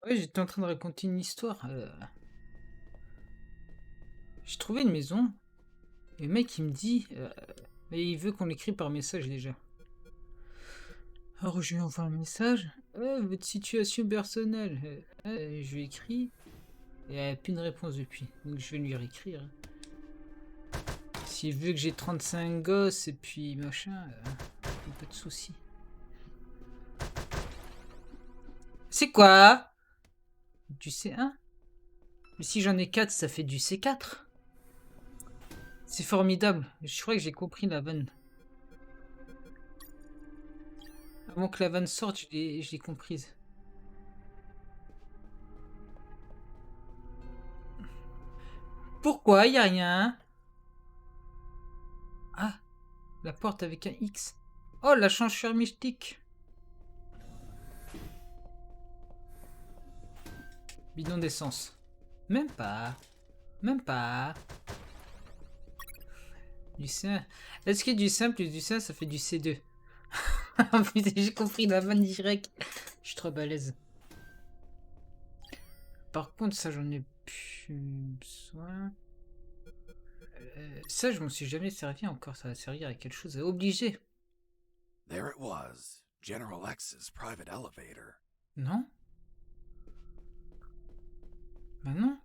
Ouais, j'étais en train de raconter une histoire. J'ai trouvé une maison et le mec il me dit, mais il veut qu'on l'écrit par message déjà. Alors je lui envoie un message. Votre situation personnelle. Je lui écris et il n'y a plus de réponse depuis. Donc je vais lui réécrire. S'il veut que j'ai 35 gosses et puis machin, un peu de soucis. C'est quoi? Du C1? Mais si j'en ai 4, ça fait du C4. C'est formidable. Je crois que j'ai compris la vanne. Avant que la vanne sorte, je l'ai comprise. Pourquoi? Y a rien. Ah, la porte avec un X. Oh, la changeur mystique. Bidon d'essence. Même pas. Même pas. Du C1. Est-ce que du simple plus du C1, ça fait du C2? Putain, j'ai compris la vanne direct. Je suis trop balèze. Par contre, ça, j'en ai plus besoin. Ça, je m'en suis jamais servi encore. Ça va servir à quelque chose. Obligé. There it was, General X's private elevator. Non? Bah non.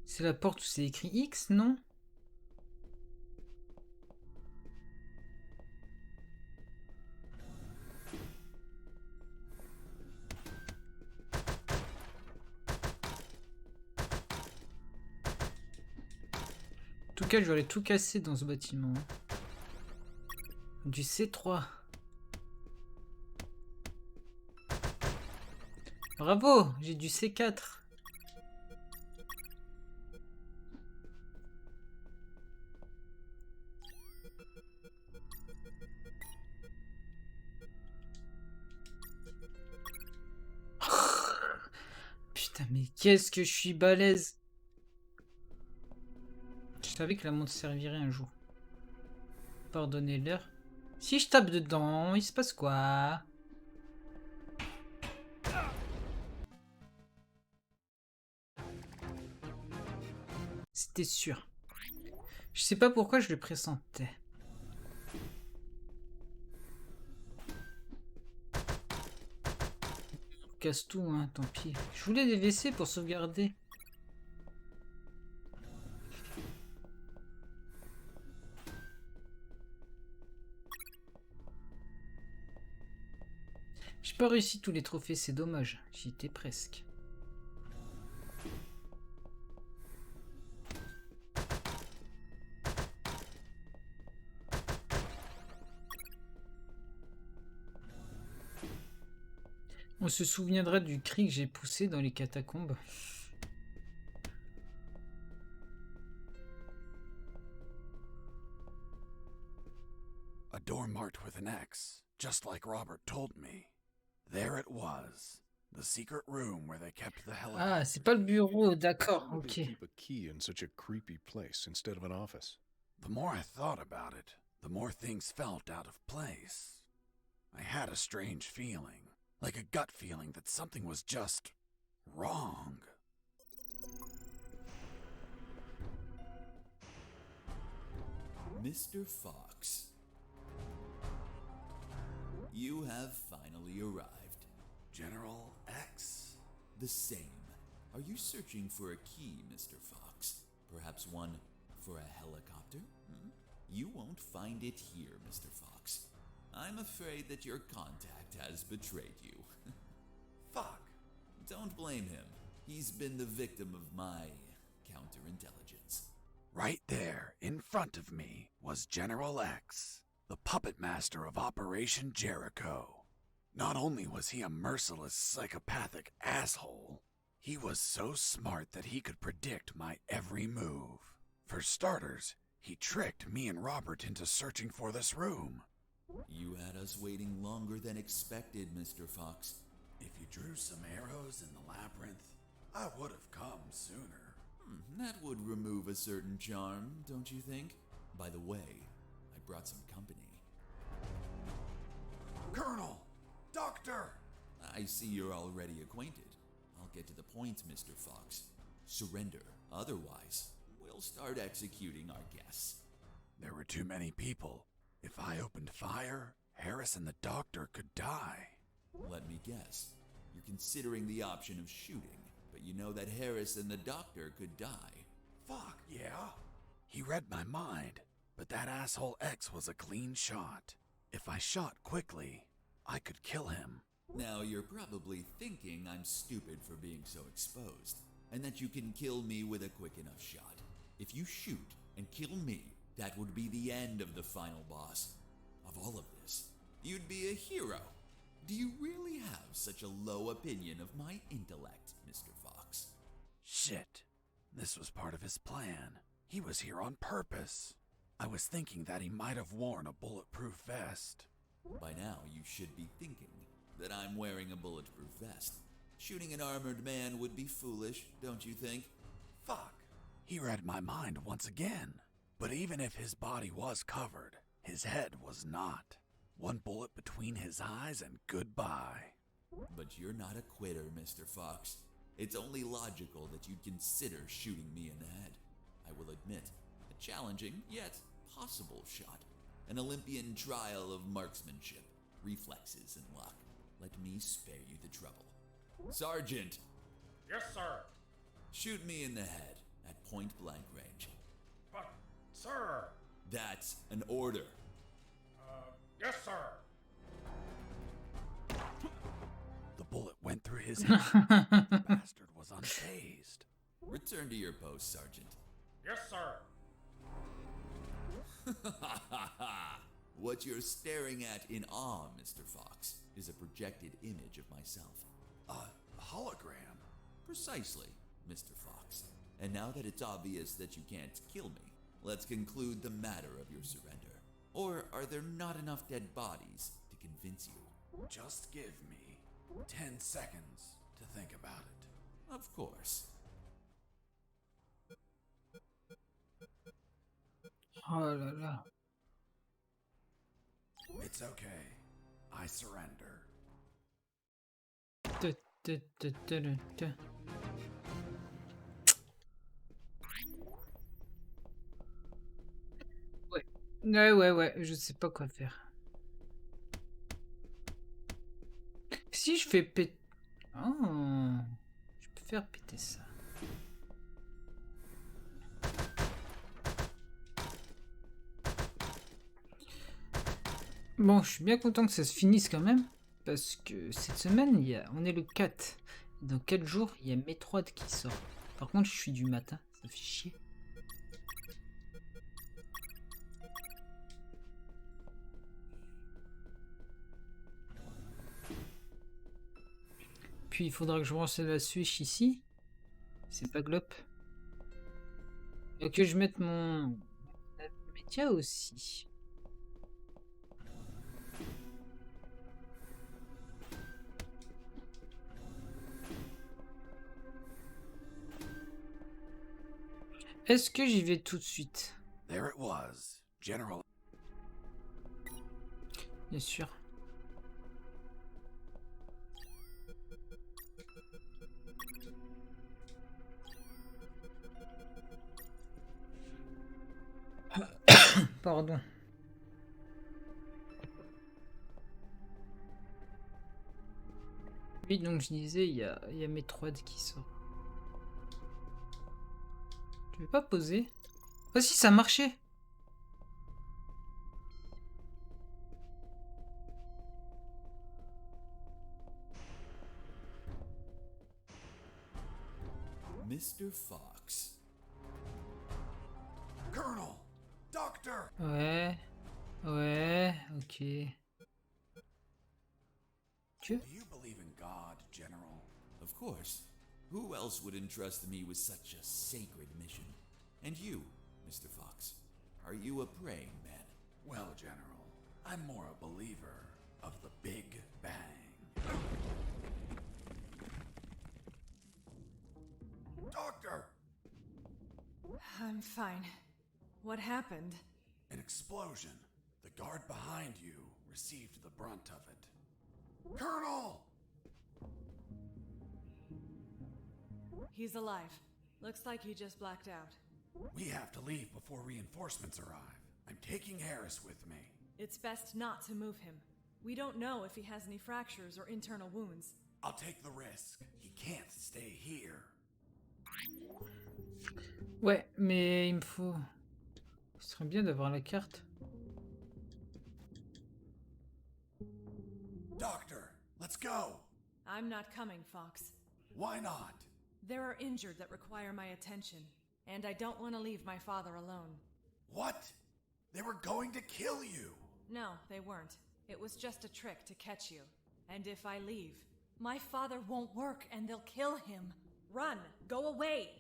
C'est la porte où c'est écrit X, non? En tout cas, j'aurais tout cassé dans ce bâtiment. Du C3. Bravo, j'ai du C4. Putain, mais qu'est-ce que je suis balèze. Je savais que la montre servirait un jour. Pardonnez-leur. Si je tape dedans, il se passe quoi? C'était sûr. Je sais pas pourquoi je le pressentais. On casse tout, hein, tant pis. Je voulais des WC pour sauvegarder. J'ai pas réussi tous les trophées, c'est dommage. J'y étais presque. On se souviendra du cri que j'ai poussé dans les catacombes. A door marked with an X, just like Robert told me. There it was, the secret room where they kept the helicopter. Ah, c'est pas le bureau, d'accord, Why would ok. they keep a key in such a creepy place instead of an office? The more I thought about it, the more things felt out of place. I had a strange feeling, like a gut feeling that something was just wrong. Mr. Fox, you have finally arrived. General X? The same. Are you searching for a key, Mr. Fox? Perhaps one for a helicopter? You won't find it here, Mr. Fox. I'm afraid that your contact has betrayed you. Fuck. Don't blame him. He's been the victim of my counterintelligence. Right there, in front of me, was General X, the puppet master of Operation Jericho. Not only was he a merciless, psychopathic asshole, he was so smart that he could predict my every move. For starters, he tricked me and Robert into searching for this room. You had us waiting longer than expected, Mr. Fox. If you drew some arrows in the labyrinth, I would have come sooner. That would remove a certain charm, don't you think? By the way, I brought some company. Colonel! Doctor! I see you're already acquainted. I'll get to the point, Mr. Fox. Surrender. Otherwise, we'll start executing our guests. There were too many people. If I opened fire, Harris and the doctor could die. Let me guess. You're considering the option of shooting, but you know that Harris and the doctor could die. Fuck, yeah. He read my mind, but that asshole X was a clean shot. If I shot quickly, I could kill him. Now you're probably thinking I'm stupid for being so exposed, and that you can kill me with a quick enough shot. If you shoot and kill me, that would be the end of the final boss. Of all of this, you'd be a hero. Do you really have such a low opinion of my intellect, Mr. Fox? Shit. This was part of his plan. He was here on purpose. I was thinking that he might have worn a bulletproof vest. By now, you should be thinking that I'm wearing a bulletproof vest. Shooting an armored man would be foolish, don't you think? Fuck. He read my mind once again. But even if his body was covered, his head was not. One bullet between his eyes and goodbye. But you're not a quitter, Mr. Fox. It's only logical that you'd consider shooting me in the head. I will admit, a challenging yet possible shot. An Olympian trial of marksmanship, reflexes, and luck. Let me spare you the trouble. Sergeant! Yes, sir. Shoot me in the head at point blank range. But, sir. That's an order. Yes, sir. The bullet went through his head. The bastard was unfazed. Return to your post, Sergeant. Yes, sir. What you're staring at in awe, Mr. Fox, is a projected image of myself. A hologram? Precisely, Mr. Fox. And now that it's obvious that you can't kill me, let's conclude the matter of your surrender. Or are there not enough dead bodies to convince you? Just give me 10 seconds to think about it. Of course. Oh là là. It's okay. I surrender. Tu, tu, tu, tu, tu, tu. Ouais, je sais pas quoi faire. Si je fais péter... Oh, je peux faire péter ça. Bon, je suis bien content que ça se finisse quand même, parce que cette semaine, on est le 4. Dans 4 jours, il y a Metroid qui sort. Par contre, je suis du matin, ça fait chier. Puis il faudra que je branche la Switch ici. C'est pas glop. Et que je mette mon média aussi. Est-ce que j'y vais tout de suite? There it was. General. Bien sûr. Pardon. Oui, donc je disais, il y a Metroid qui sort. Tu veux pas poser? Ah si, ça marchait! Mr. Fox. Colonel! Doctor! Ouais, ok. Do you believe in God, General? Of course. Who else would entrust me with such a sacred mission? And you, Mr. Fox, are you a praying man? Well, General, I'm more a believer of the Big Bang. Doctor! I'm fine. What happened? An explosion. The guard behind you received the brunt of it. Colonel! He's alive. Looks like he just blacked out. We have to leave before reinforcements arrive. I'm taking Harris with me. It's best not to move him. We don't know if he has any fractures or internal wounds. I'll take the risk. He can't stay here. Ouais, mais il me faut... Ce serait bien d'avoir la carte. Doctor, let's go. I'm not coming, Fox. Why not? There are injured that require my attention, and I don't want to leave my father alone. What? They were going to kill you. No, they weren't. It was just a trick to catch you. And if I leave, my father won't work and they'll kill him. Run! Go away!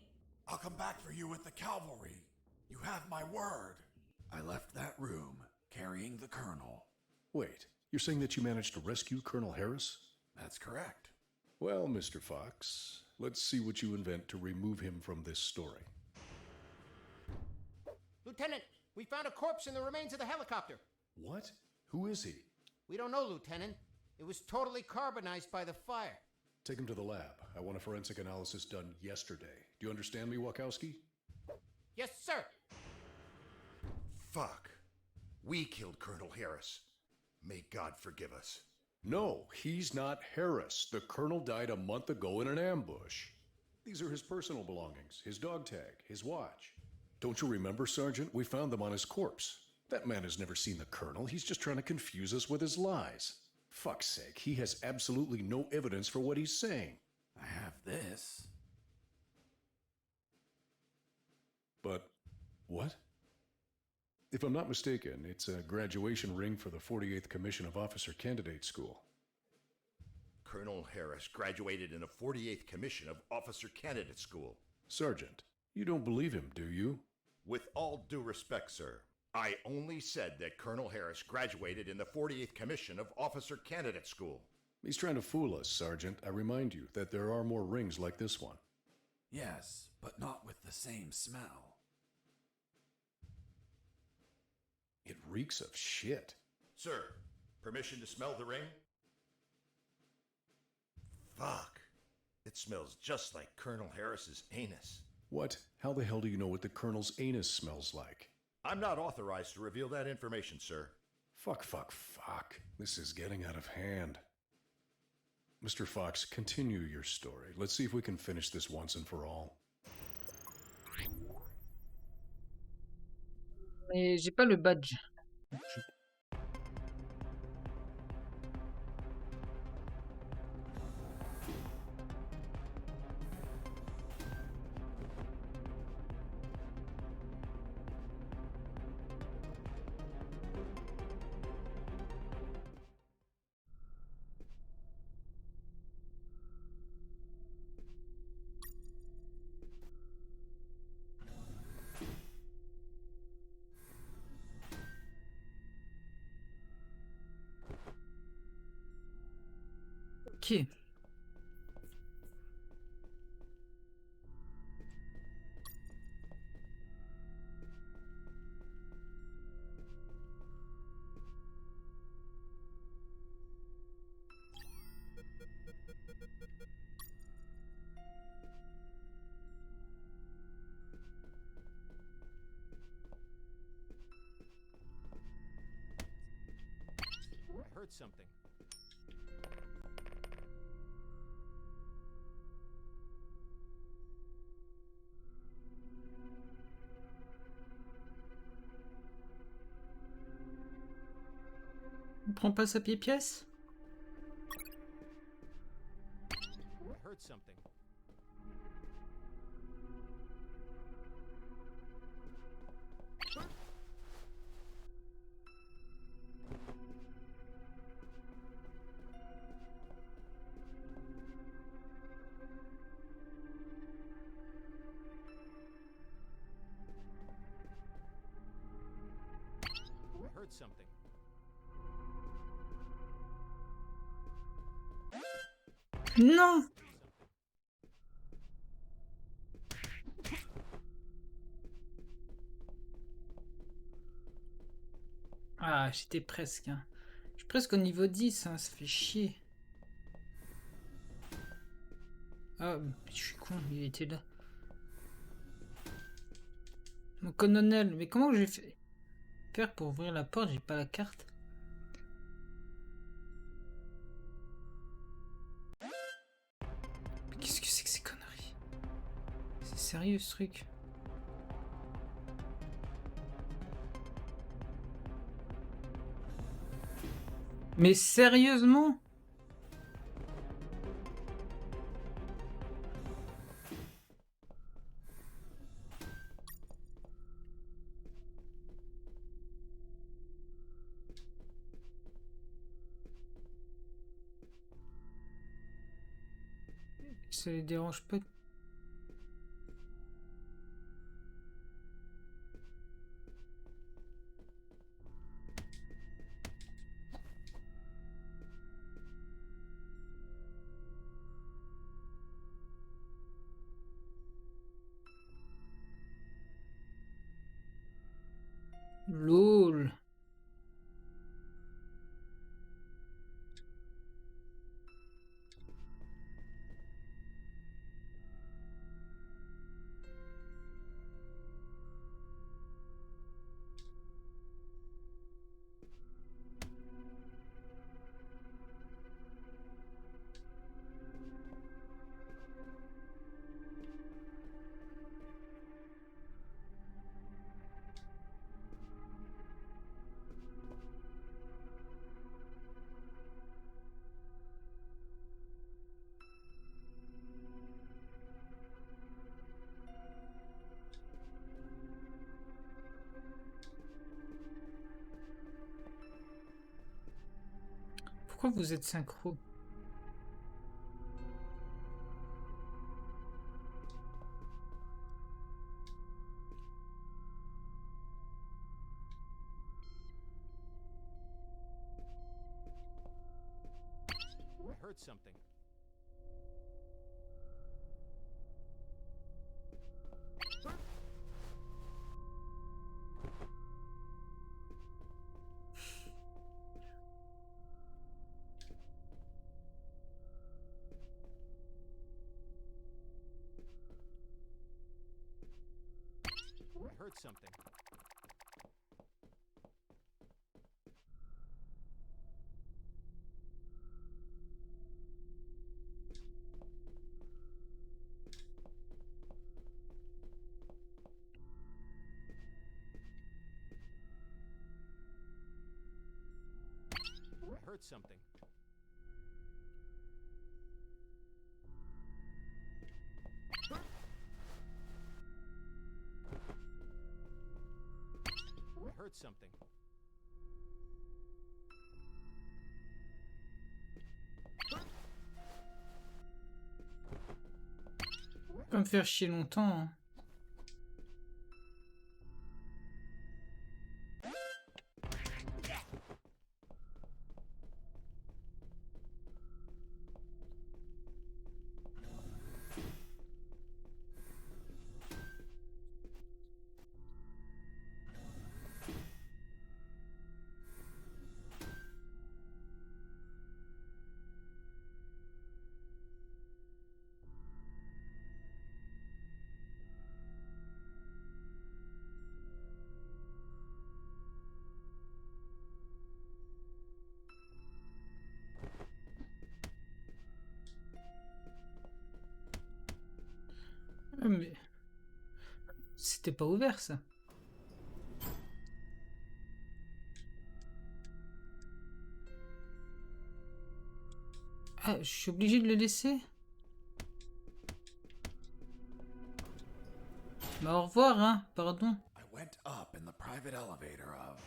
I'll come back for you with the cavalry. You have my word. I left that room carrying the colonel. Wait, you're saying that you managed to rescue Colonel Harris? That's correct. Well, Mr. Fox, let's see what you invent to remove him from this story. Lieutenant, we found a corpse in the remains of the helicopter. What? Who is he? We don't know, Lieutenant. It was totally carbonized by the fire. Take him to the lab. I want a forensic analysis done yesterday. Do you understand me, Wachowski? Yes, sir. Fuck. We killed Colonel Harris. May God forgive us. No, he's not Harris. The colonel died a month ago in an ambush. These are his personal belongings, his dog tag, his watch. Don't you remember, Sergeant? We found them on his corpse. That man has never seen the colonel. He's just trying to confuse us with his lies. Fuck's sake, he has absolutely no evidence for what he's saying. I have this. But what? If I'm not mistaken, it's a graduation ring for the 48th Commission of Officer Candidate School. Colonel Harris graduated in the 48th Commission of Officer Candidate School. Sergeant, you don't believe him, do you? With all due respect, sir, I only said that Colonel Harris graduated in the 48th Commission of Officer Candidate School. He's trying to fool us, Sergeant. I remind you that there are more rings like this one. Yes, but not with the same smell. It reeks of shit. Sir, permission to smell the ring? Fuck. It smells just like Colonel Harris's anus. What? How the hell do you know what the colonel's anus smells like? I'm not authorized to reveal that information, sir. Fuck. This is getting out of hand. Mr. Fox, continue your story. Let's see if we can finish this once and for all. Mais j'ai pas le badge. Ok. I heard something. On prend pas sa pièce? I heard something. I heard something. Non! Ah, j'étais presque. Hein. Je suis presque au niveau 10, hein, ça fait chier. Ah, je suis con, il était là. Mon colonel, mais comment j'ai fait faire pour ouvrir la porte? J'ai pas la carte. Mais qu'est-ce que c'est que ces conneries? C'est sérieux ce truc? Mais sérieusement? Ça les dérange pas? LOL. Pourquoi vous êtes synchro? I heard something. I heard something. I heard something. I heard something. Pas me faire chier longtemps, hein. Ah, mais c'était pas ouvert ça. Ah, je suis obligé de le laisser? Bah au revoir, hein, pardon. I went up in the private elevator of.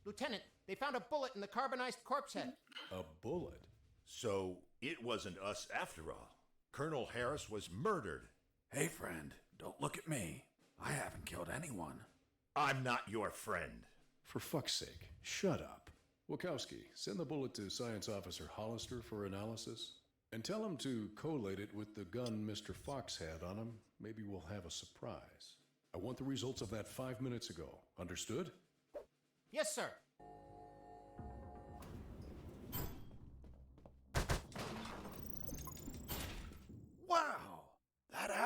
Lieutenant, they found a bullet in the carbonized corpse head. A bullet? So it wasn't us after all. Colonel Harris was murdered. Hey, friend, don't look at me. I haven't killed anyone. I'm not your friend. For fuck's sake, shut up. Wachowski, send the bullet to Science Officer Hollister for analysis. And tell him to collate it with the gun Mr. Fox had on him. Maybe we'll have a surprise. I want the results of that 5 minutes ago. Understood? Yes, sir.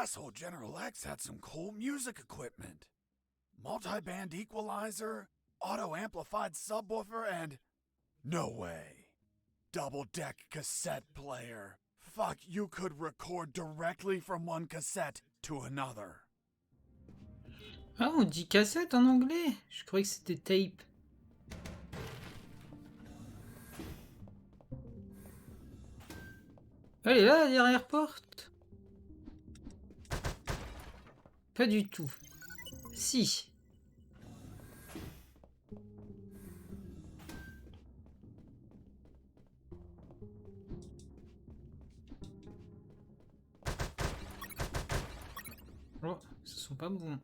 asshole General X had some cool music equipment. Multi-band equalizer, auto-amplified subwoofer, and... no way. Double-deck cassette player. Fuck, you could record directly from one cassette to another. Ah, on dit cassette en anglais. Je croyais que c'était tape. Elle est là, la dernière porte. Pas du tout. Si. Oh, ce sont pas bons.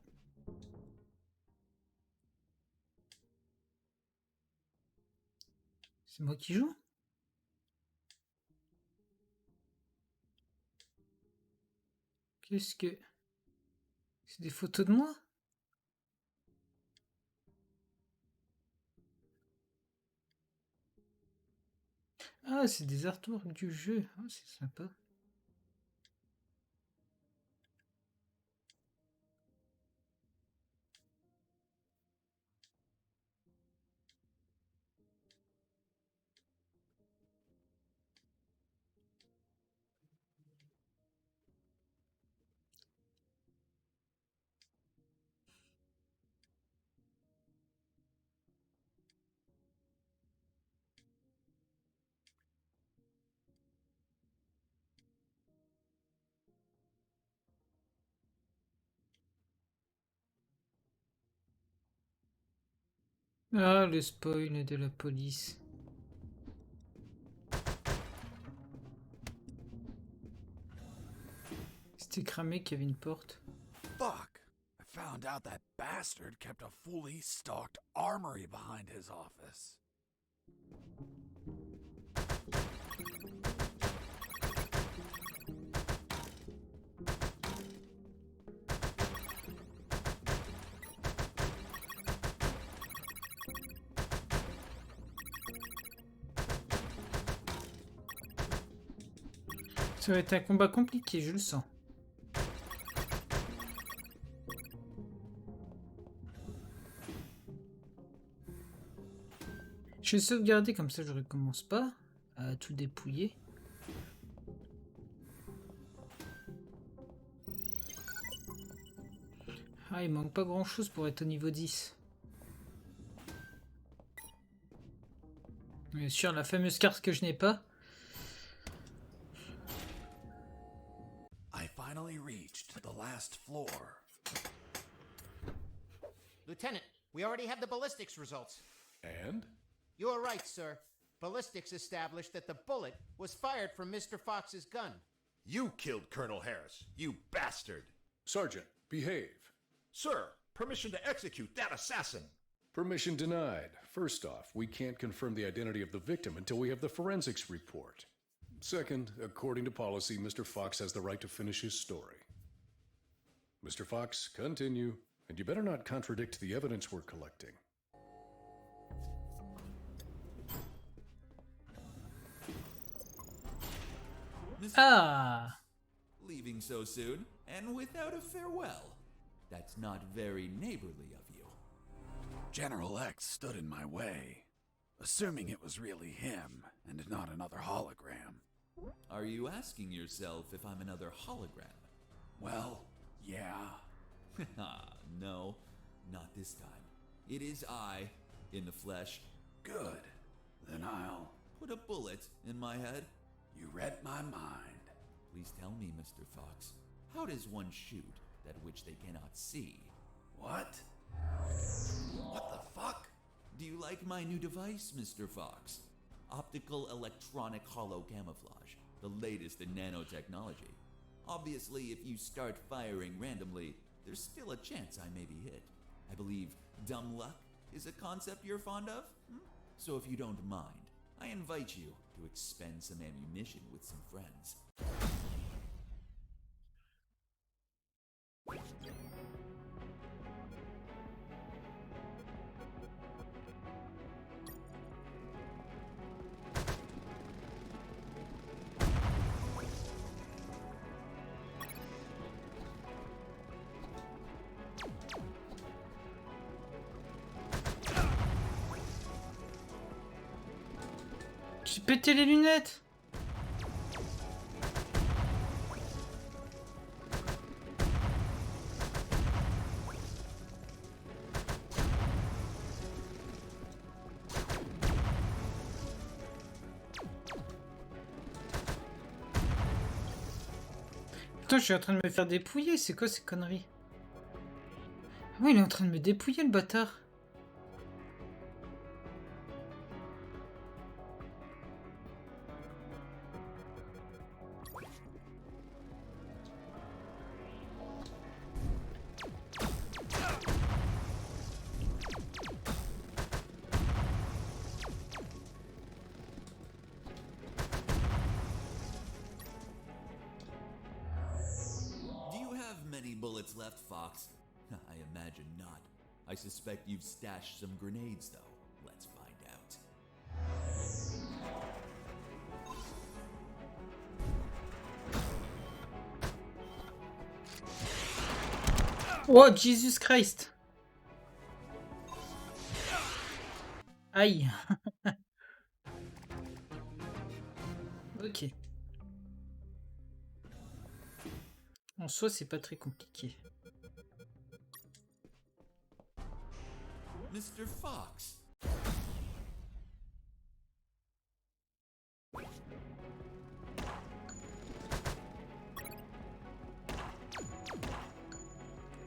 C'est moi qui joue? Qu'est-ce que... C'est des photos de moi? Ah, c'est des artworks du jeu. Ah, c'est sympa. Ah, le spoil de la police. C'était cramé qu'il y avait une porte. Fuck. I found out that bastard kept a fully stocked armory behind his office. Ça va être un combat compliqué, je le sens. Je vais sauvegarder comme ça je recommence pas à tout dépouiller. Ah, il manque pas grand chose pour être au niveau 10. Bien sûr, la fameuse carte que je n'ai pas. I finally reached the last floor. Lieutenant, we already have the ballistics results. And? You are right, sir. Ballistics established that the bullet was fired from Mr. Fox's gun. You killed Colonel Harris, you bastard! Sergeant, behave. Sir, permission to execute that assassin! Permission denied. First off, we can't confirm the identity of the victim until we have the forensics report. Second, according to policy, Mr. Fox has the right to finish his story. Mr. Fox, continue. And you better not contradict the evidence we're collecting. Ah! Leaving so soon, and without a farewell. That's not very neighborly of you. General X stood in my way, assuming it was really him and not another hologram. Are you asking yourself if I'm another hologram? Well, yeah. No, not this time. It is I, in the flesh. Good. Then I'll... Put a bullet in my head. You read my mind. Please tell me, Mr. Fox, how does one shoot that which they cannot see? What? What the fuck? Do you like my new device, Mr. Fox? Optical electronic hollow camouflage, the latest in nanotechnology. Obviously, if you start firing randomly, there's still a chance I may be hit. I believe dumb luck is a concept you're fond of? So if you don't mind, I invite you to expend some ammunition with some friends. J'ai pété les lunettes. Putain, je suis en train de me faire dépouiller, c'est quoi ces conneries? Ah ouais, il est en train de me dépouiller le bâtard. Do you have many bullets left, Fox? I imagine not. I suspect you've stashed some grenades, though. Let's find out. Oh, Jesus Christ. Aïe. Ok. En soi, c'est pas très compliqué. Mr. Fox.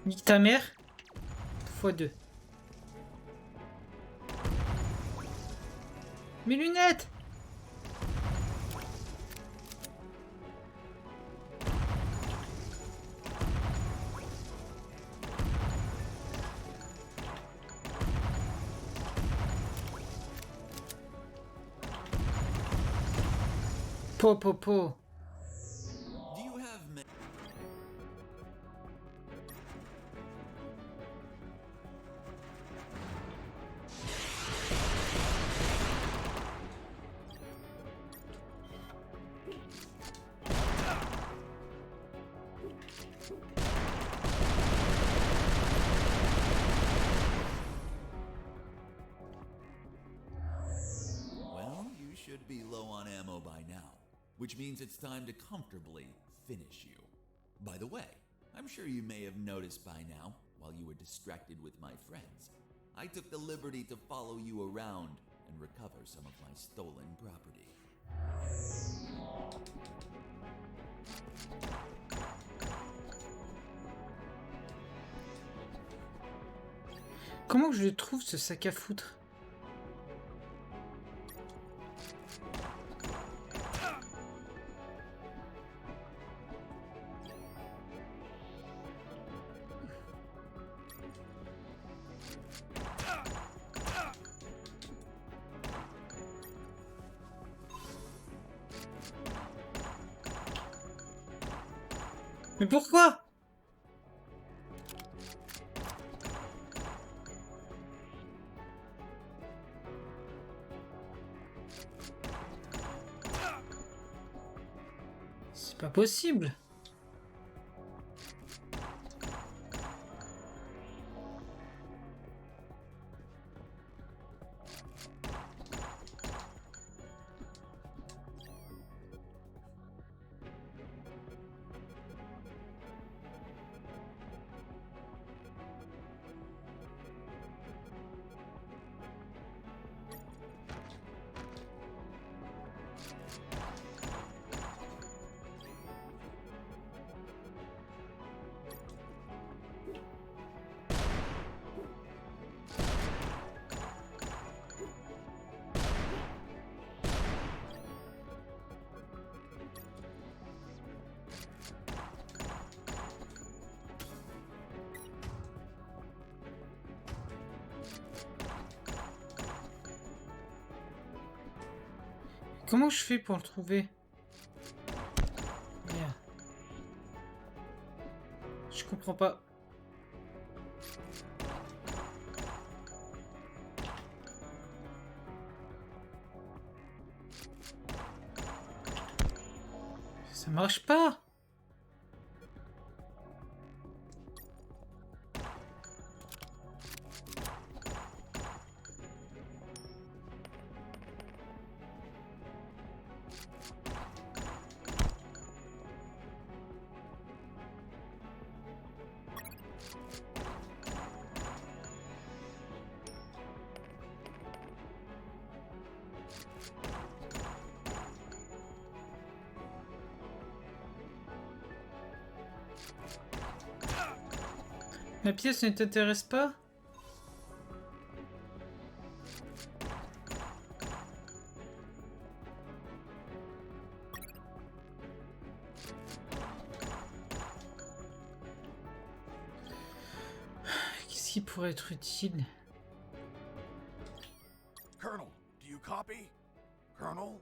Nique ta mère. x2. Mes lunettes. Po, po, po. Do you have many... Well, you should be low on ammo by now, which means it's time to comfortably finish you. By the way, I'm sure you may have noticed by now, while you were distracted with my friends, I took the liberty to follow you around and recover some of my stolen property. Comment que je le trouve ce sac à foutre? Mais pourquoi? C'est pas possible. Comment je fais pour le trouver? Merde. Je comprends pas. Ça marche pas. La pièce ne t'intéresse pas? Qu'est-ce qui pourrait être utile? Colonel, do you copy? Colonel?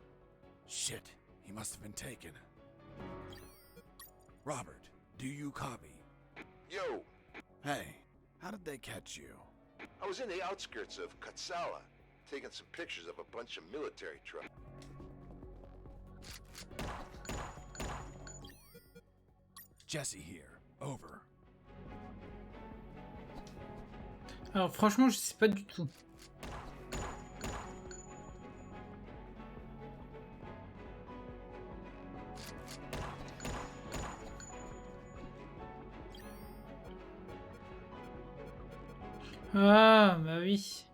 Shit, he must have been taken. Robert, do you copy? Yo, Hey, how did they catch you? I was in the outskirts of Katsala, taking some pictures of a bunch of military trucks. Jesse here. Over. Alors franchement, je sais pas du tout. Ah, bah oui.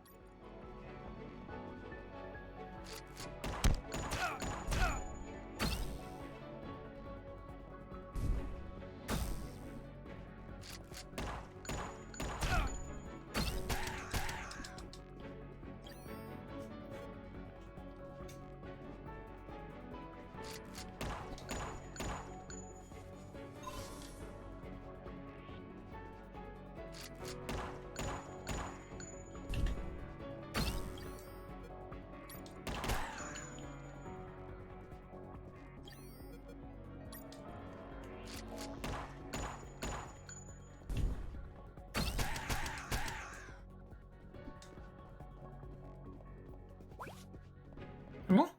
Bon?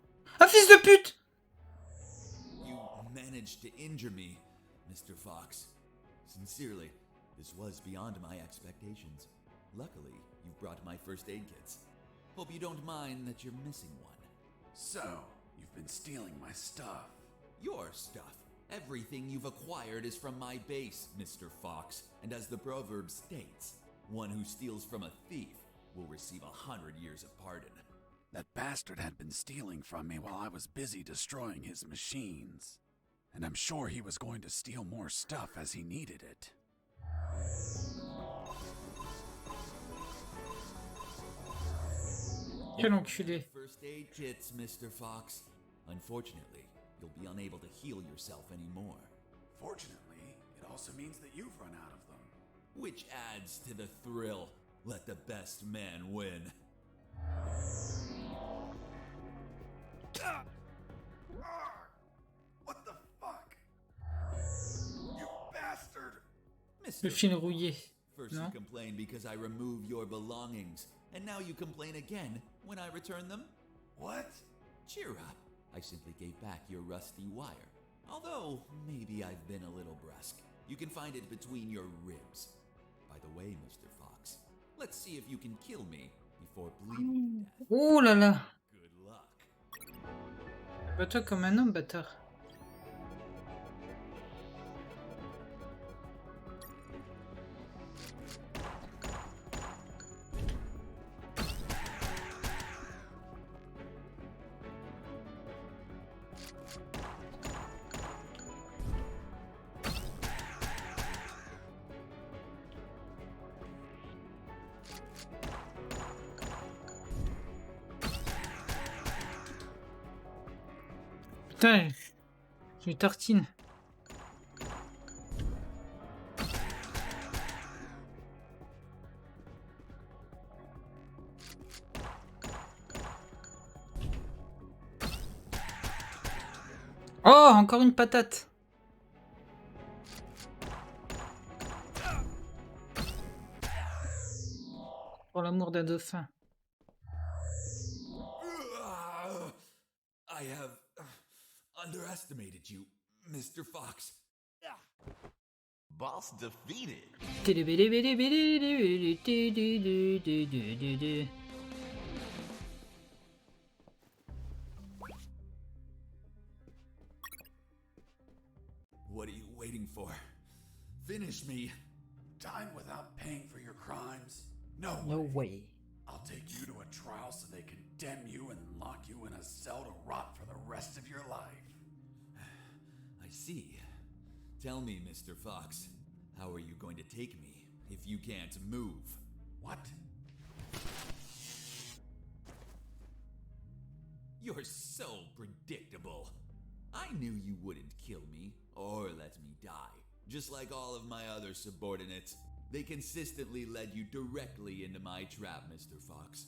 Ah, fils de pute! You managed to injure me, Mr. Fox. Sincerely, this was beyond my expectations. Luckily, you've brought my first aid kits. Hope you don't mind that you're missing one. So, you've been stealing my stuff. Your stuff. Everything you've acquired is from my base, Mr. Fox. And as the proverb states, one who steals from a thief will receive 100 years of pardon. That bastard had been stealing from me while I was busy destroying his machines. And I'm sure he was going to steal more stuff as he needed it. Quel enculé. First aid kits, Mr. Fox. Unfortunately, you'll be unable to heal yourself anymore. Fortunately, it also means that you've run out of them. Which adds to the thrill. Let the best man win. What the fuck? You bastard! Le Mr. fil rouillé. First No? you complain because I remove your belongings, and now you complain again when I return them? What? Cheer up. I simply gave back your rusty wire. Although, maybe I've been a little brusque. You can find it between your ribs. By the way, Mr. Fox, let's see if you can kill me before bleeding to death. Oh là là. Good luck. Bats-toi comme un homme, bâtard. Putain, j'ai une tartine. Oh, encore une patate. Pour l'amour d'un dauphin. I have underestimated you, Mr. Fox. Boss defeated. What are you waiting for? Finish me. Time without paying for your crimes? No way. No way. I'll take you to a trial so they condemn you and lock you in a cell to rot for the rest of your life. I see. Tell me, Mr. Fox, how are you going to take me if you can't move? What? You're so predictable. I knew you wouldn't kill me or let me die. Just like all of my other subordinates, they consistently led you directly into my trap, Mr. Fox.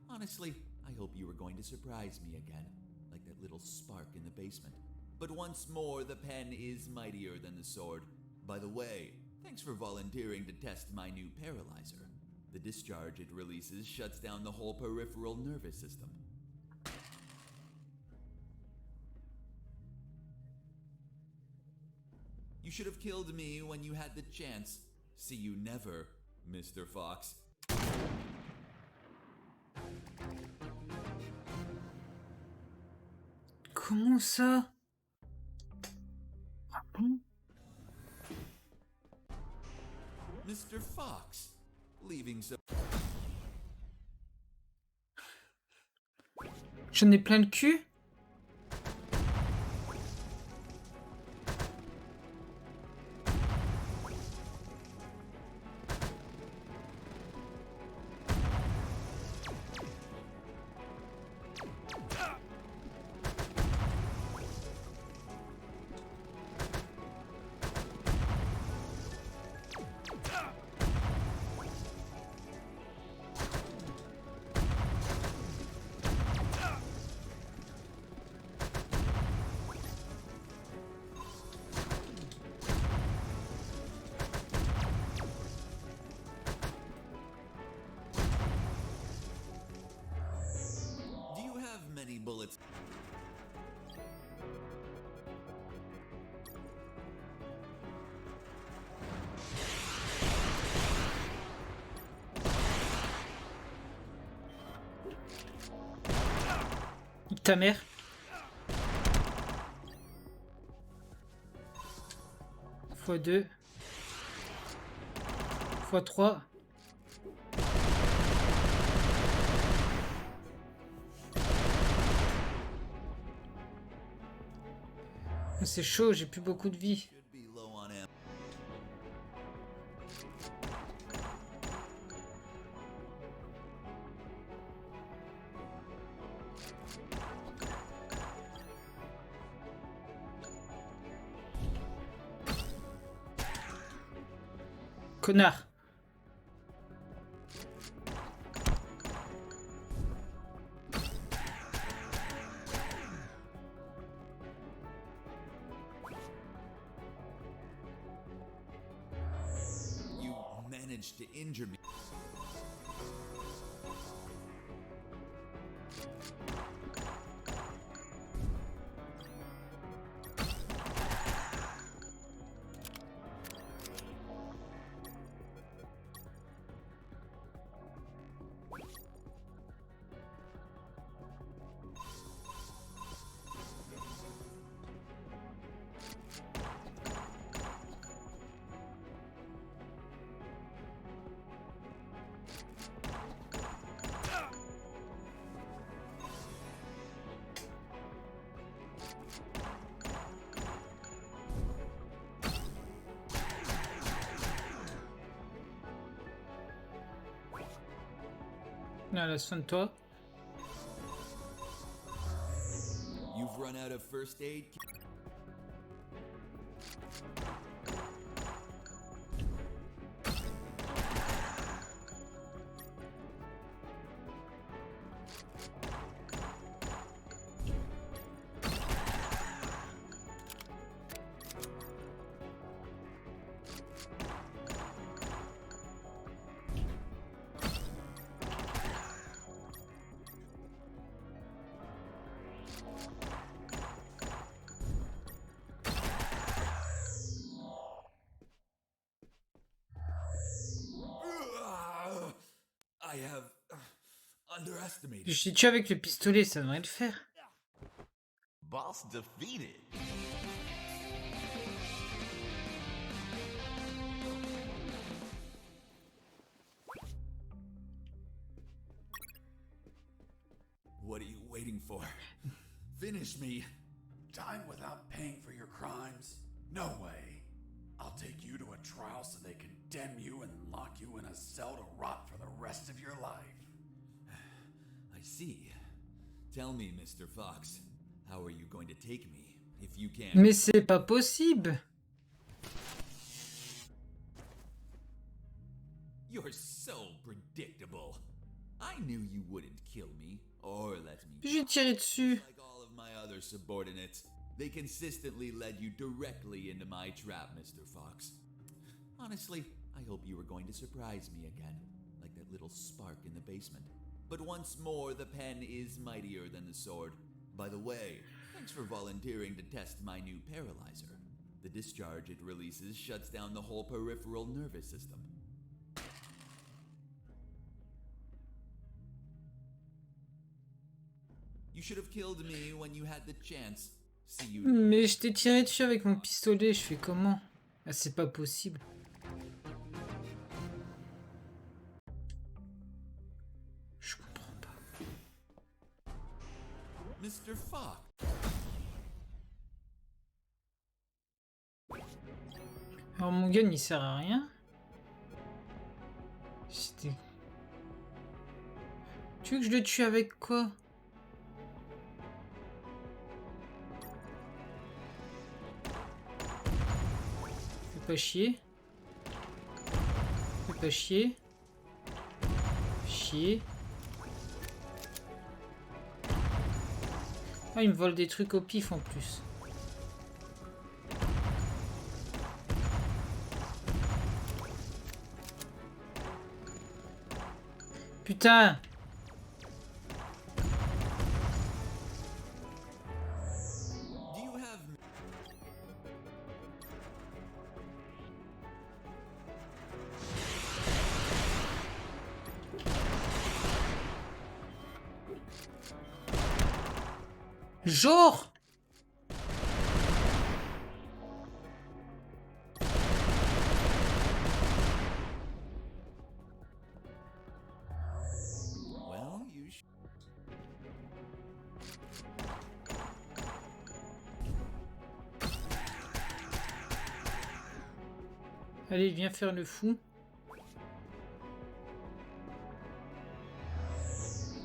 Honestly, I hope you were going to surprise me again, like that little spark in the basement. But once more, the pen is mightier than the sword. By the way, thanks for volunteering to test my new paralyzer. The discharge it releases shuts down the whole peripheral nervous system. You should have killed me when you had the chance. See you never, Mr. Fox. Comment ça? Ah bon? Mr. Fox, leaving so... J'en ai plein le cul? Do you have many bullets? Nique ta mère. x2. x3. C'est chaud, j'ai plus beaucoup de vie. Should be low on ammo. Connard. You managed to injure me. Là, soigne-toi. You've run out of first aid. I have underestimated. Je l'ai tué avec le pistolet, ça devrait le faire. Boss defeated. What are you waiting for? Finish me. Dying without paying for your crimes? No way. I'll take you to a trial so they condemn you and lock you in a cell to rot for the rest of your life. I see. Tell me, Mr. Fox, how are you going to take me if you can't? Mais c'est pas possible. You're so predictable. I knew you wouldn't kill me or let me. J'ai tiré dessus. Like all of my other subordinates, they consistently led you directly into my trap, Mr. Fox. Honestly, I hope you were going to surprise me again, like that little spark in the basement. But once more, the pen is mightier than the sword. By the way, thanks for volunteering to test my new paralyzer. The discharge it releases shuts down the whole peripheral nervous system. You should have killed me when you had the chance. See you. Mais je t'ai tiré dessus avec mon pistolet, je fais comment? Ah, c'est pas possible. Je comprends pas. Mr. Fox. Alors mon gun il sert à rien. C'était... Tu veux que je le tue avec quoi? Fais pas chier. Fais pas chier. Chier. Ah, il me vole des trucs au pif en plus. Putain! Do you have Genre! Well, you Allez, viens faire le fou.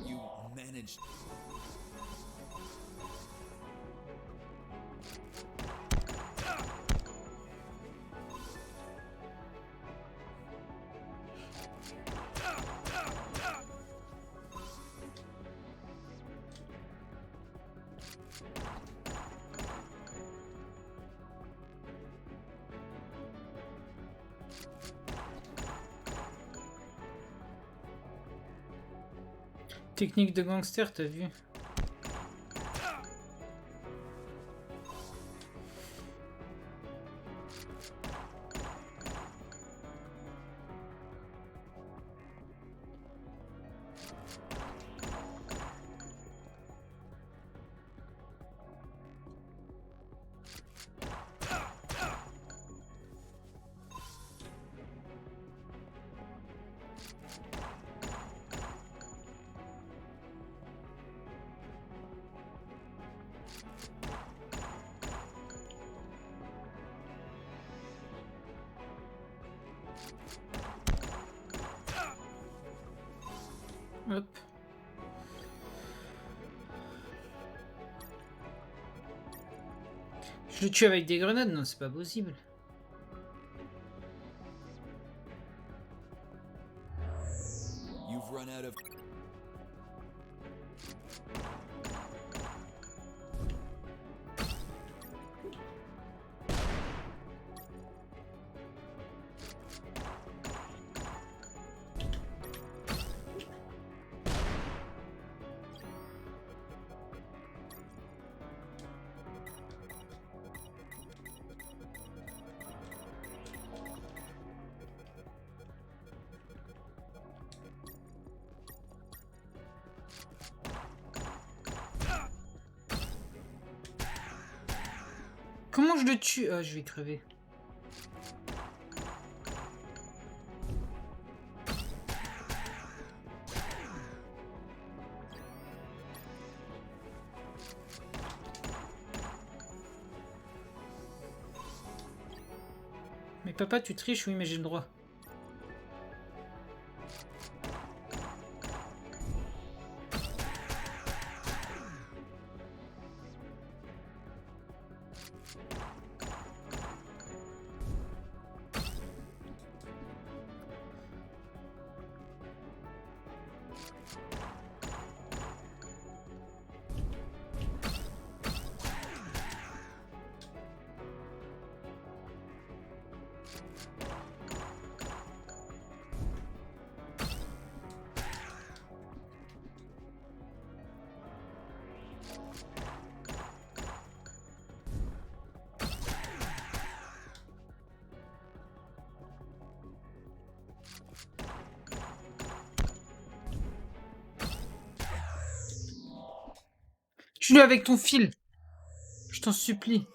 you managed. Technique de gangster, t'as vu? Hop. Je le tue avec des grenades? Non, c'est pas possible. You've run out of. Comment je le tue? Ah, je vais crever. Mais papa, tu triches, oui, mais j'ai le droit. Tue-le avec ton fil. Je t'en supplie.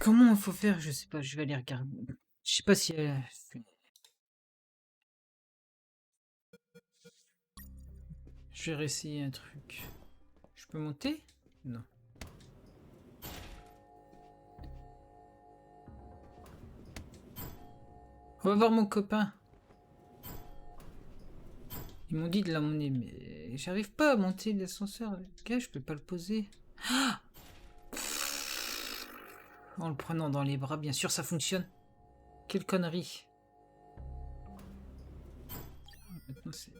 Comment il faut faire? Je sais pas, je vais aller regarder. Je sais pas si elle... Je vais réessayer un truc. Je peux monter? Non. On va voir mon copain. Ils m'ont dit de l'emmener, mais j'arrive pas à monter l'ascenseur. Gars, je peux pas le poser. Ah, en le prenant dans les bras, bien sûr, ça fonctionne. Quelle connerie. Maintenant, c'est...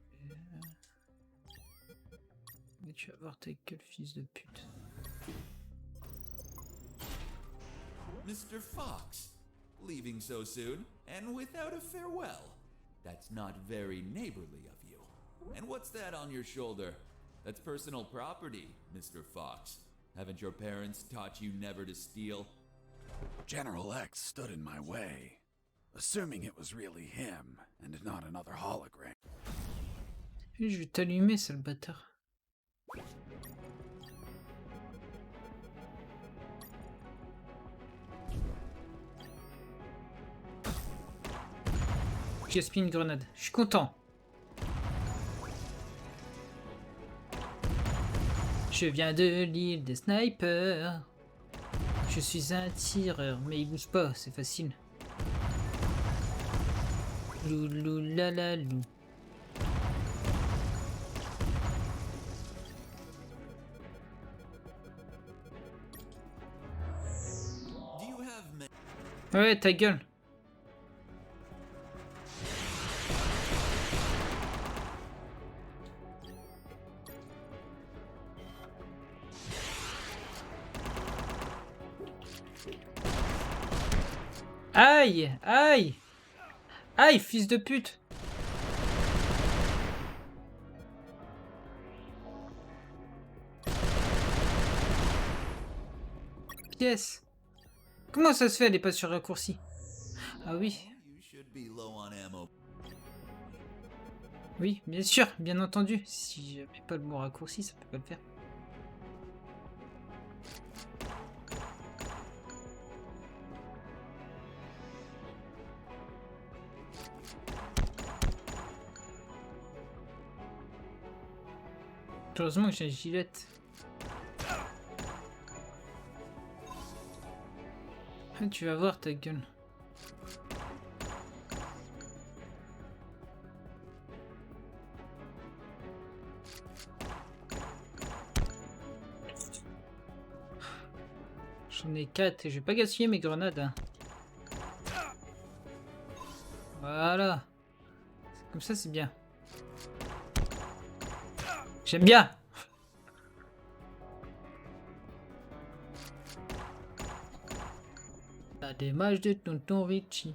Mais tu vas voir ta gueule, fils de pute. Mr. Fox, leaving so soon and without a farewell. That's not very neighborly of you. And what's that on your shoulder? That's personal property, Mr. Fox. Haven't your parents taught you never to steal? General X stood in my way, assuming it was really him and not another hologram. Je vais t'allumer, sale bâtard. J'ai gaspillé une grenade. Je suis content. Je viens de l'île des snipers. Je suis un tireur, mais il bouge pas, c'est facile. Loulou la la lou. Ouais, ta gueule. Aïe, aïe, aïe, fils de pute. Pièce. Comment ça se fait, elle est pas sur raccourci? Ah oui. Oui, bien sûr, bien entendu. Si je mets pas le bon raccourci, ça peut pas le faire. Heureusement que j'ai une gilette. Ah, tu vas voir ta gueule. J'en ai 4 et je vais pas gaspiller mes grenades. Hein. Voilà. Comme ça, c'est bien. J'aime bien. La démarche de tonton Richie.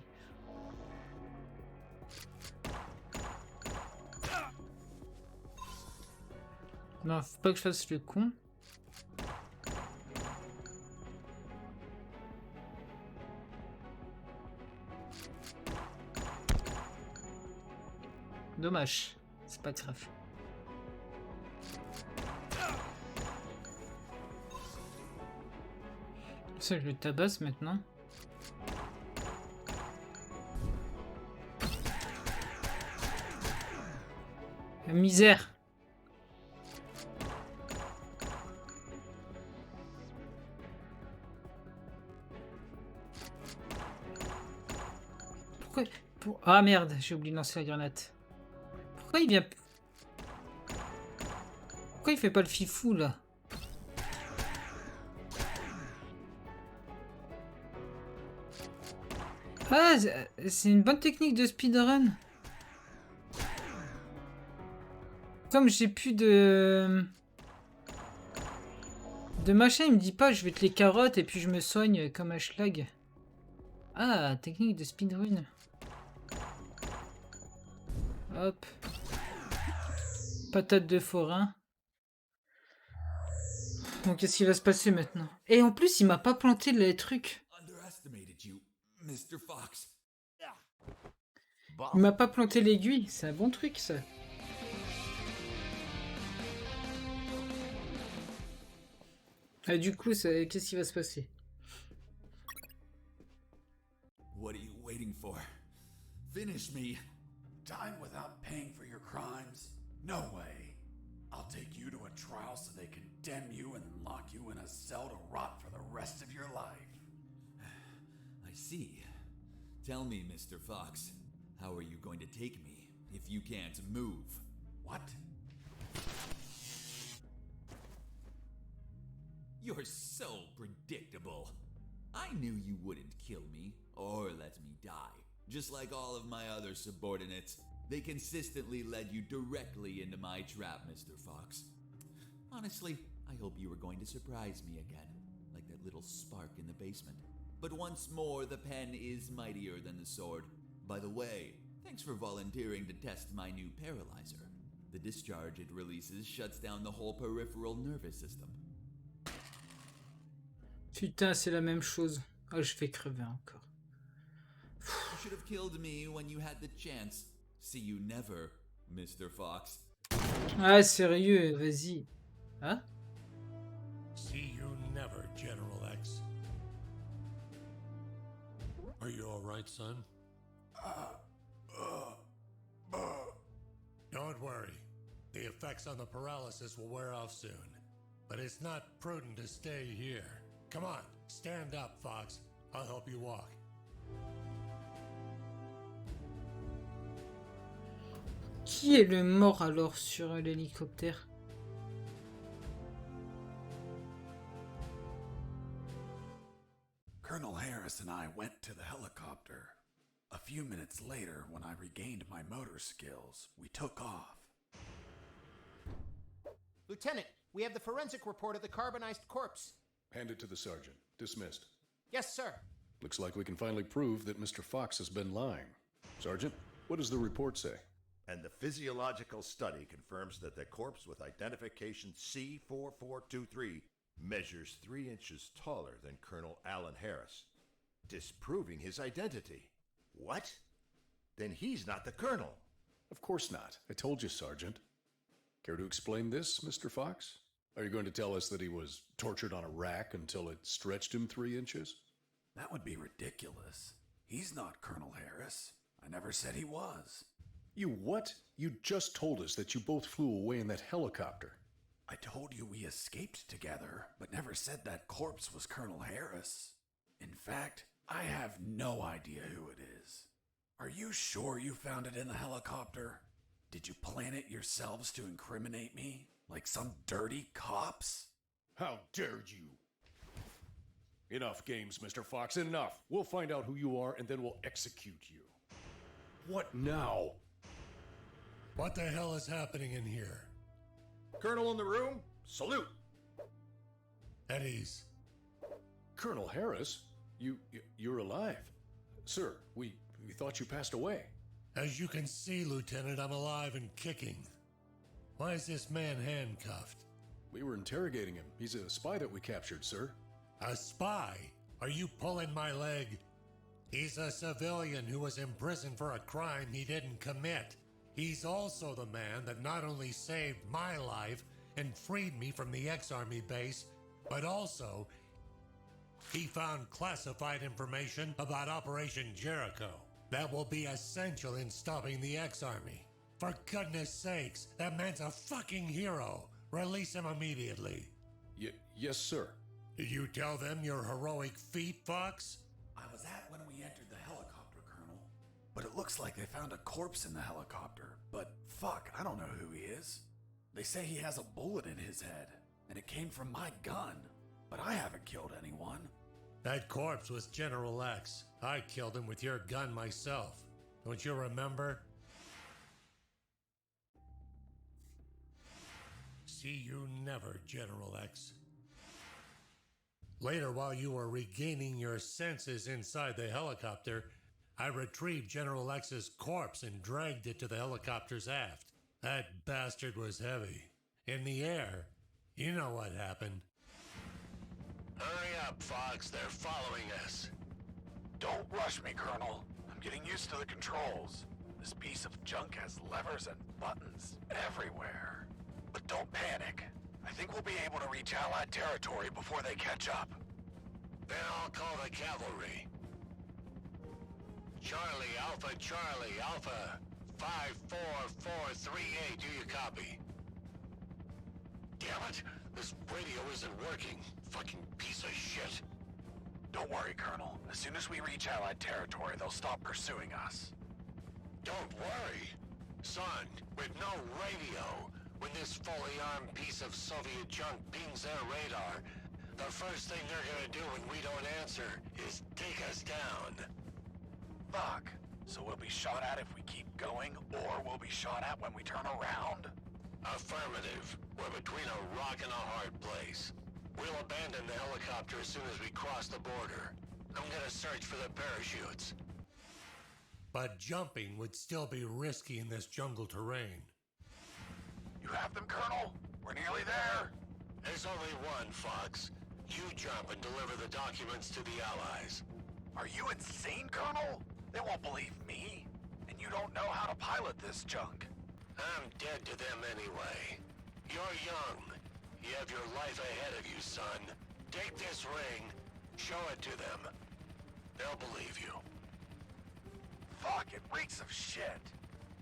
Non, faut pas que je fasse le con. Dommage. C'est pas grave. Ça, je le tabasse maintenant. La misère. Pourquoi... Ah merde, j'ai oublié de lancer la grenade. Pourquoi il vient... Pourquoi il fait pas le fifou, là? Ah, c'est une bonne technique de speedrun. Comme j'ai plus de machin, il me dit pas je vais te les carottes et puis je me soigne comme un schlag. Ah, technique de speedrun. Hop. Patate de forain. Bon, qu'est-ce qui va se passer maintenant? Et en plus, il m'a pas planté les trucs. Underestimated you, Mr. Fox. Il m'a pas planté l'aiguille. C'est un bon truc, ça. Ah, du coup, qu'est-ce qui va se passer? What are you waiting for? Finish me. Time without paying for your crimes? No way. I'll take you to a trial so they condemn you and then lock you in a cell to rot for the rest of your life. I see. Tell me, Mr. Fox, how are you going to take me if you can't move? What? You're so predictable. I knew you wouldn't kill me or let me die. Just like all of my other subordinates, they consistently led you directly into my trap, Mr. Fox. Honestly, I hope you were going to surprise me again, like that little spark in the basement. But once more, the pen is mightier than the sword. By the way, thanks for volunteering to test my new paralyzer. The discharge it releases shuts down the whole peripheral nervous system. Putain, c'est la même chose. Oh, je vais crever encore. You should have killed me when you had the chance. See you never, Mr. Fox. Ah, sérieux, vas-y. Hein? See you never, General X. Are you all right, son? Don't worry. The effects on the paralysis will wear off soon. But it's not prudent to stay here. Come on, stand up, Fox. I'll help you walk. Qui est le mort alors sur l'hélicoptère? Colonel Harris and I went to the helicopter. A few minutes later, when I regained my motor skills, we took off. Lieutenant, we have the forensic report of the carbonized corpse. Hand it to the sergeant. Dismissed. Yes, sir. Looks like we can finally prove that Mr. Fox has been lying. Sergeant, what does the report say? And the physiological study confirms that the corpse with identification C4423 measures 3 inches taller than Colonel Alan Harris, disproving his identity. What? Then he's not the colonel. Of course not. I told you, Sergeant. Care to explain this, Mr. Fox? Are you going to tell us that he was tortured on a rack until it stretched him 3 inches? That would be ridiculous. He's not Colonel Harris. I never said he was. You what? You just told us that you both flew away in that helicopter. I told you we escaped together, but never said that corpse was Colonel Harris. In fact, I have no idea who it is. Are you sure you found it in the helicopter? Did you plan it yourselves to incriminate me? Like some dirty cops? How dare you? Enough games, Mr. Fox, enough. We'll find out who you are and then we'll execute you. What now? What the hell is happening in here? Colonel in the room? Salute! At ease. Colonel Harris? You're alive. Sir, we thought you passed away. As you can see, Lieutenant, I'm alive and kicking. Why is this man handcuffed? We were interrogating him. He's a spy that we captured, sir. A spy? Are you pulling my leg? He's a civilian who was imprisoned for a crime he didn't commit. He's also the man that not only saved my life and freed me from the ex-Army base, but also he found classified information about Operation Jericho that will be essential in stopping the ex-Army. For goodness sakes, that man's a fucking hero. Release him immediately. Yes, sir. Did you tell them your heroic feat, Fox? I was at when we entered the helicopter, Colonel. But it looks like they found a corpse in the helicopter. But fuck, I don't know who he is. They say he has a bullet in his head, and it came from my gun. But I haven't killed anyone. That corpse was General X. I killed him with your gun myself. Don't you remember? See you never, General X. Later, while you were regaining your senses inside the helicopter, I retrieved General X's corpse and dragged it to the helicopter's aft. That bastard was heavy. In the air, you know what happened. Hurry up, Fox. They're following us. Don't rush me, Colonel. I'm getting used to the controls. This piece of junk has levers and buttons everywhere. But don't panic. I think we'll be able to reach Allied territory before they catch up. Then I'll call the cavalry. Charlie, Alpha, 54438, do you copy? Damn it! This radio isn't working. Fucking piece of shit. Don't worry, Colonel. As soon as we reach Allied territory, they'll stop pursuing us. Don't worry. Son, with no radio, when this fully armed piece of Soviet junk pings their radar, the first thing they're gonna do when we don't answer is take us down. Fuck. So we'll be shot at if we keep going, or we'll be shot at when we turn around? Affirmative. We're between a rock and a hard place. We'll abandon the helicopter as soon as we cross the border. I'm gonna search for the parachutes. But jumping would still be risky in this jungle terrain. You have them, Colonel? We're nearly there. There's only one, Fox. You jump and deliver the documents to the Allies. Are you insane, Colonel? They won't believe me. And you don't know how to pilot this junk. I'm dead to them anyway. You're young. You have your life ahead of you, son. Take this ring, show it to them. They'll believe you. Fuck, it reeks of shit.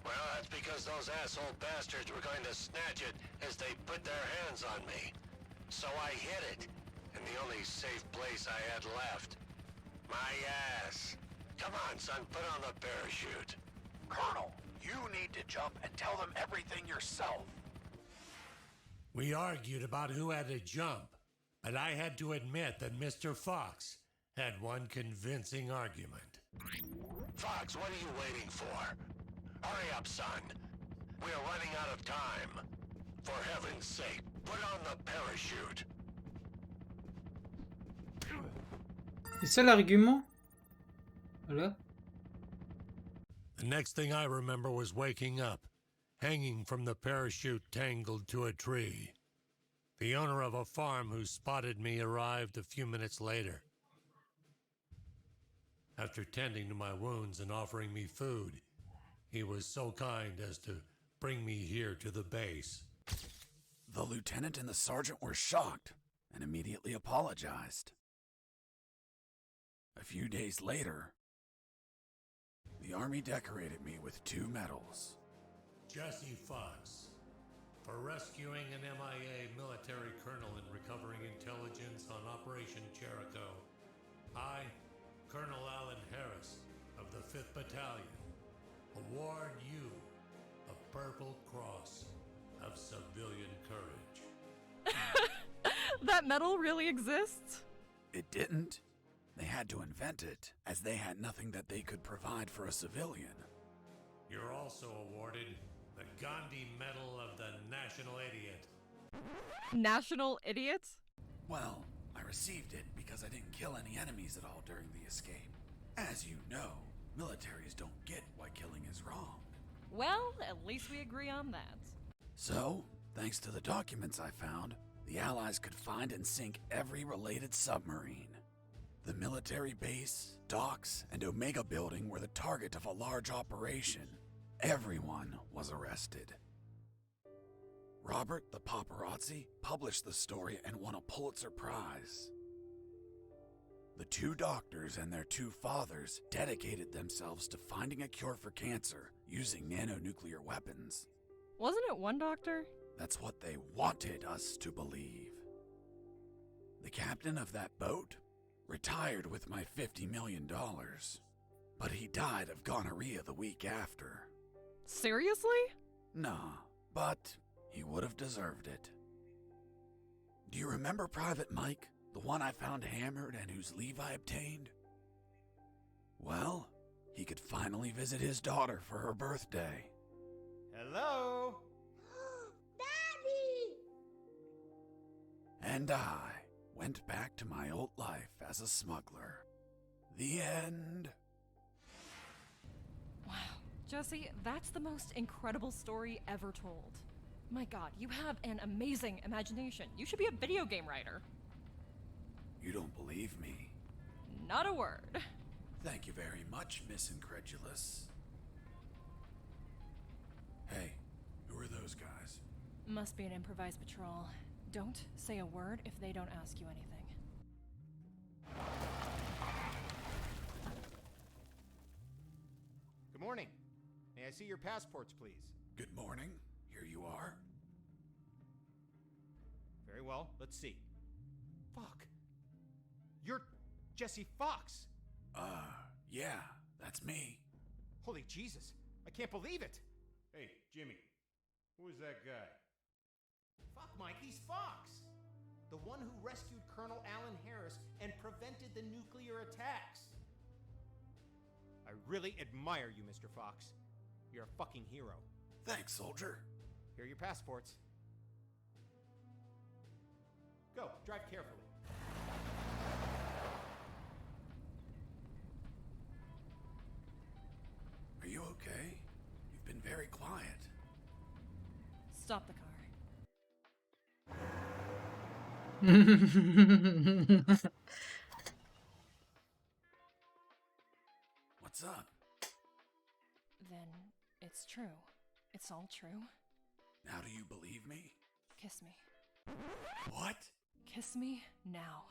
Well, that's because those asshole bastards were going to snatch it as they put their hands on me. So I hid it, in the only safe place I had left. My ass. Come on, son, put on the parachute. Colonel, you need to jump and tell them everything yourself. We argued about who had to jump, but I had to admit that Mr. Fox had one convincing argument. Fox, what are you waiting for? Hurry up, son. We're running out of time. For heaven's sake, put on the parachute. C'est ça l'argument? Voilà. The next thing I remember was waking up, hanging from the parachute tangled to a tree. The owner of a farm who spotted me arrived a few minutes later. After tending to my wounds and offering me food, he was so kind as to bring me here to the base. The lieutenant and the sergeant were shocked and immediately apologized. A few days later, the Army decorated me with 2 medals. Jesse Fox, for rescuing an MIA military colonel and recovering intelligence on Operation Jericho. I, Colonel Alan Harris of the 5th Battalion, award you a Purple Cross of Civilian Courage. That medal really exists? It didn't. They had to invent it, as they had nothing that they could provide for a civilian. You're also awarded the Gandhi Medal of the National Idiot. National Idiot? Well, I received it because I didn't kill any enemies at all during the escape. As you know, militaries don't get why killing is wrong. Well, at least we agree on that. So, thanks to the documents I found, the Allies could find and sink every related submarine. The military base, docks, and Omega building were the target of a large operation. Everyone was arrested. Robert the paparazzi published the story and won a Pulitzer Prize. The 2 doctors and their 2 fathers dedicated themselves to finding a cure for cancer using nanonuclear weapons. Wasn't it one doctor? That's what they wanted us to believe. The captain of that boat retired with my $50 million. but he died of gonorrhea the week after. Seriously? Nah, but he would have deserved it. Do you remember Private Mike, the one I found hammered and whose leave I obtained? Well, he could finally visit his daughter for her birthday. Hello? And I went back to my old life as a smuggler. The end. Wow. Jesse, that's the most incredible story ever told. My god, you have an amazing imagination. You should be a video game writer. You don't believe me? Not a word. Thank you very much, Miss Incredulous. Hey, who are those guys? Must be an improvised patrol. Don't say a word if they don't ask you anything. Good morning. May I see your passports, please? Good morning. Here you are. Very well. Let's see. Fuck. You're Jesse Fox. Yeah, that's me. Holy Jesus. I can't believe it. Hey, Jimmy, who is that guy? Fuck, Mike, he's Fox. The one who rescued Colonel Alan Harris and prevented the nuclear attacks. I really admire you, Mr. Fox. You're a fucking hero. Thanks, soldier. Here are your passports. Go, drive carefully. Are you okay? You've been very quiet. Stop the car. What's up? Then it's true. It's all true. Now do you believe me? Kiss me. What? Kiss me now.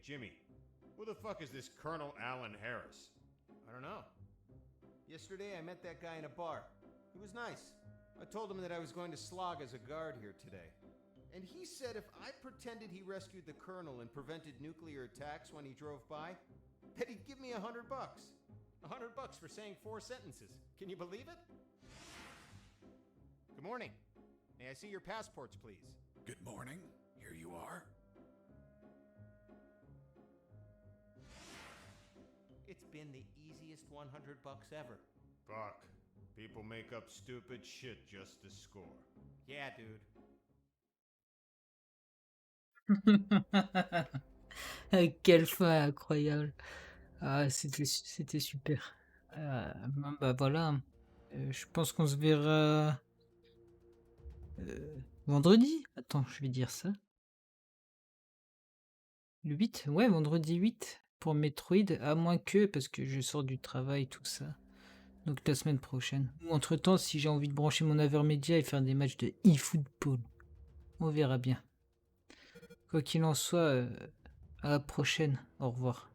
Jimmy, who the fuck is this Colonel Alan Harris? I don't know. Yesterday I met that guy in a bar. He was nice. I told him that I was going to slog as a guard here today. And he said if I pretended he rescued the Colonel and prevented nuclear attacks when he drove by, that he'd give me $100. $100 for saying 4 sentences. Can you believe it? Good morning. May I see your passports, please? Good morning. Here you are. It's been the easiest $100 ever. Fuck. People make up stupid shit just to score. Yeah, dude. Quelle fin incroyable. Ah, c'était super. Bon, bah voilà. Je pense qu'on se verra vendredi. Attends, je vais dire ça. Le 8? Ouais, vendredi 8 pour Metroid, à moins que, parce que je sors du travail, tout ça. Donc la semaine prochaine. Ou entre-temps, si j'ai envie de brancher mon Avermedia et faire des matchs de e-football. On verra bien. Quoi qu'il en soit, à la prochaine. Au revoir.